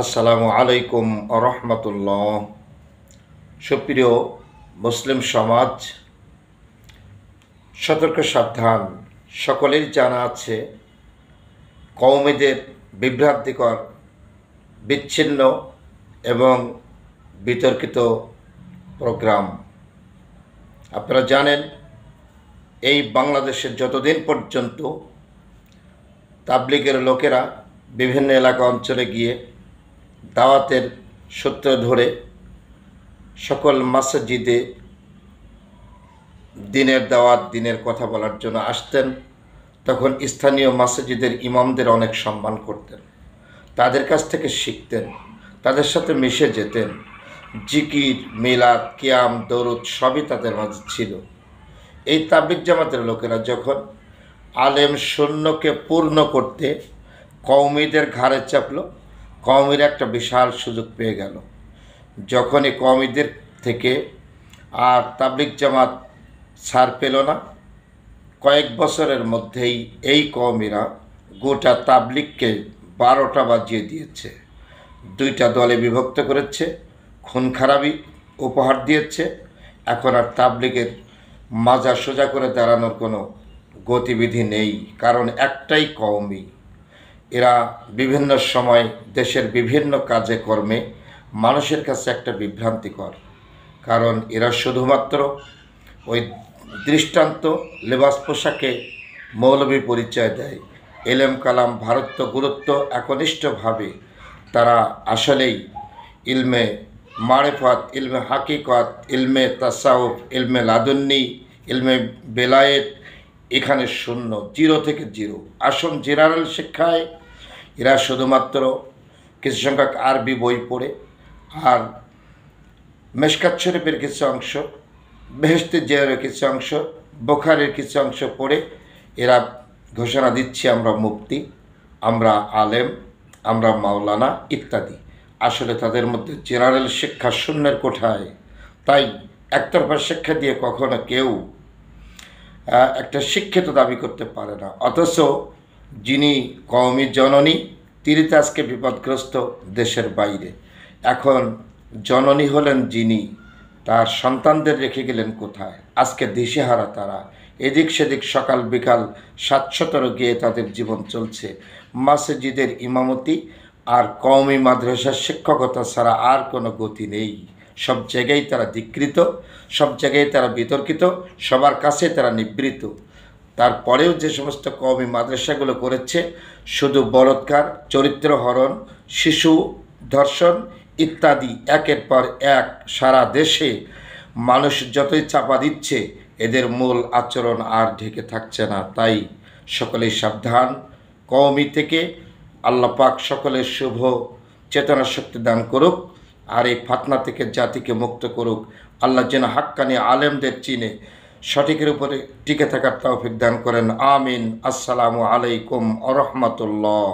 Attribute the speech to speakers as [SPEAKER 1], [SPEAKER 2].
[SPEAKER 1] আসসালামু আলাইকুম আরহামতুল্লাহ। সুপ্রিয় মুসলিম সমাজ, সতর্ক সাবধান। সকলের জানা আছে কওমিদের বিভ্রান্তিকর, বিচ্ছিন্ন এবং বিতর্কিত প্রোগ্রাম। আপনারা জানেন, এই বাংলাদেশের যতদিন পর্যন্ত তাবলিগের লোকেরা বিভিন্ন এলাকা অঞ্চলে গিয়ে দাওয়াতের সূত্র ধরে সকল মসজিদে দিনের দাওয়াত, দিনের কথা বলার জন্য আসতেন, তখন স্থানীয় মসজিদের ইমামদের অনেক সম্মান করতেন, তাদের কাছ থেকে শিখতেন, তাদের সাথে মিশে যেতেন। জিকির, মিলাদ, কিয়াম, দরুদ সবই তাদের মাঝে ছিল। এই তাবলিগ জামাতের লোকেরা যখন আলেম শূন্যকে পূর্ণ করতে কওমিদের ঘাড়ে চাপল, কওমির একটা বিশাল সুযোগ পেয়ে গেল। যখনই কওমিদের থেকে আর তাবলিগ জামাত ছাড় পেল না, কয়েক বছরের মধ্যেই এই কওমিরা গোটা তাবলিগকে 12টা বাজিয়ে দিয়েছে, দুইটা দলে বিভক্ত করেছে, খুন খারাপি উপহার দিয়েছে। এখন আর তাবলিগের মাজা সোজা করে দাঁড়ানোর কোনো গতিবিধি নেই, কারণ একটাই কওমি। এরা বিভিন্ন সময় দেশের বিভিন্ন কাজে কর্মে মানুষের কাছে একটা বিভ্রান্তিকর, কারণ এরা শুধুমাত্র ওই দৃষ্টান্ত লেবাস পোশাকে মৌলবী পরিচয় দেয়। এলেম কালাম ভারত্ব গুরুত্ব একনিষ্ঠভাবে তারা আসলেই ইলমে মারেফাত, ইলমে হাকিকত, ইলমে তাসাউফ, ইলমে লাদুন্নি, ইলমে বেলায়েত এখানে শূন্য, জিরো থেকে জিরো। আসুন জেনারেল শিক্ষায় এরা শুধুমাত্র কিছু সংখ্যক আরবি বই পড়ে আর মেশকাত শরীফের কিছু অংশ, বেহেশতে জিয়ারের কিছু অংশ, বুখারীর কিছু অংশ পড়ে এরা ঘোষণা দিচ্ছে আমরা মুফতি, আমরা আলেম, আমরা মাওলানা ইত্যাদি। আসলে তাদের মধ্যে জেনারেল শিক্ষা শূন্যের কোঠায়। তাই একতরফা শিক্ষা দিয়ে কখনো কেউ একটা শিক্ষিত দাবি করতে পারে না। অথচ যিনি কওমি জননী, তিনি তো আজকে বিপদগ্রস্ত দেশের বাইরে। এখন জননী হলেন যিনি, তার সন্তানদের রেখে গেলেন কোথায়? আজকে দিশেহারা তারা, এদিক সেদিক সকাল বিকাল 700 গিয়ে তাদের জীবন চলছে। মসজিদের ইমামতি আর কওমি মাদ্রাসার শিক্ষকতা ছাড়া আর কোনো গতি নেই। সব জায়গায় তারা ধিক্কৃত, সব জায়গায় তারা বিতর্কিত, সবার কাছে তারা নিবৃত। তারপরেও যে সমস্ত কওমি মাদ্রাসাগুলো করেছে, শুধু বলৎকার, চরিত্র হরণ, শিশু ধর্ষণ ইত্যাদি একের পর এক সারা দেশে মানুষ যতই চাপা দিচ্ছে, এদের মূল আচরণ আর ঢেকে থাকছে না। তাই সকলেই সাবধান। কওমি থেকে আল্লাহ পাক সকলের শুভ চেতনা শক্তি দান করুক, আর এই ফাতনা থেকে জাতিকে মুক্ত করুক। আল্লাহ যেন হাক্কানি আলেমদের চিনে সঠিকের উপরে টিকে থাকার তৌফিক দান করেন। আমিন। আসসালামু আলাইকুম আ রহমতুল্লাহ।